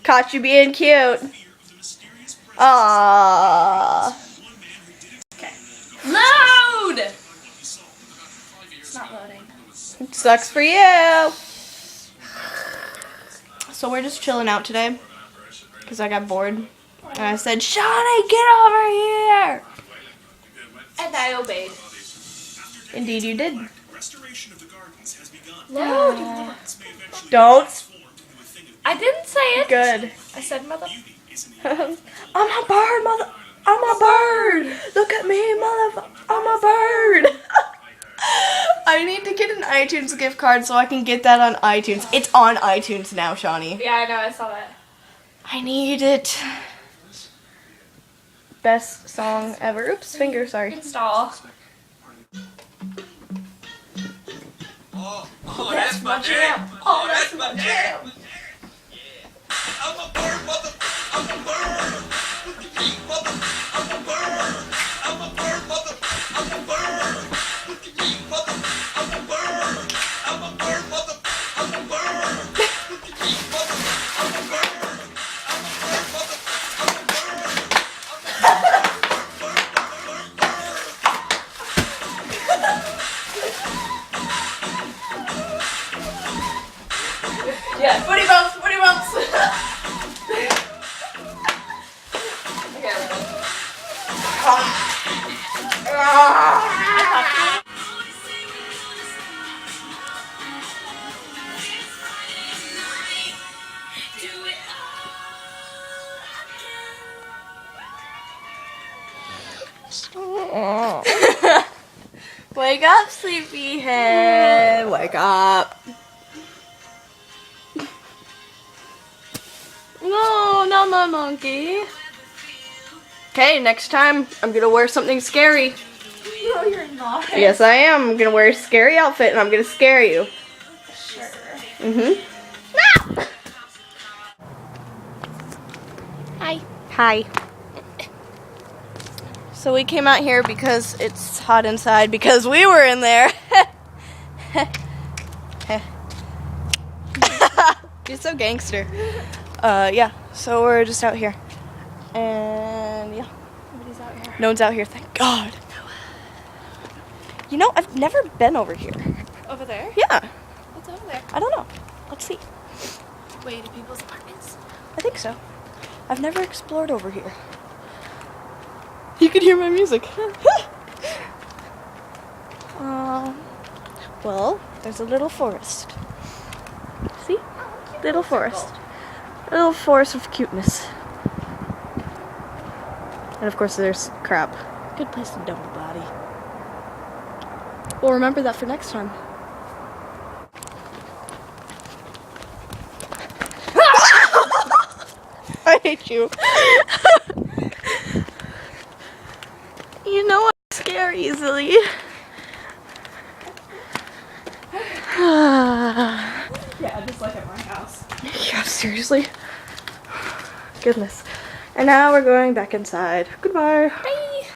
Caught you being cute. Aww. Okay. Load! It's not loading. It sucks for you. So we're just chilling out today because I got bored. And I said, Shawnee, get over here. And I obeyed. Indeed you did. Load. Don't. I didn't say it. Good. I said mother. I'm a bird, mother. I'm a bird. Look at me, mother. I'm a bird. I need to get an iTunes gift card so I can get that on iTunes. It's on iTunes now, Shawnee. Yeah, I know. I saw that. I need it. Best song ever. Oops, finger, sorry. Install. Oh, that's my jam. Oh, that's my jam. I'm a bird, mother. I'm a bird. With the heat, mother. I'm a bird. I'm a bird, mother. I'm a bird. With the heat, mother. I'm a bird. I'm a bird, mother. I'm a bird. With the heat, mother. I'm a bird. I'm a bird, mother. I'm a bird. Yeah, footy bumps, footy bumps. Wake up, sleepyhead. Wake up. No, not my monkey. Okay, next time I'm gonna wear something scary. No, you're not. Yes, I am. I'm gonna wear a scary outfit and I'm gonna scare you. Sure. No! Hi. Hi. So we came out here because it's hot inside because we were in there. You're so gangster. Yeah, so we're just out here. And yeah. Nobody's out here. No one's out here, thank God. You know, I've never been over here. Over there? Yeah. What's over there? I don't know. Let's see. Way to people's apartments. I think so. I've never explored over here. You can hear my music. Well, there's a little forest. See? Little forest. A little forest of cuteness. And of course there's crap. Good place to dump a body. We'll remember that for next time. I hate you. You know I scare easily. Yeah, just like at my house. Yeah, seriously. Goodness. And now we're going back inside. Goodbye.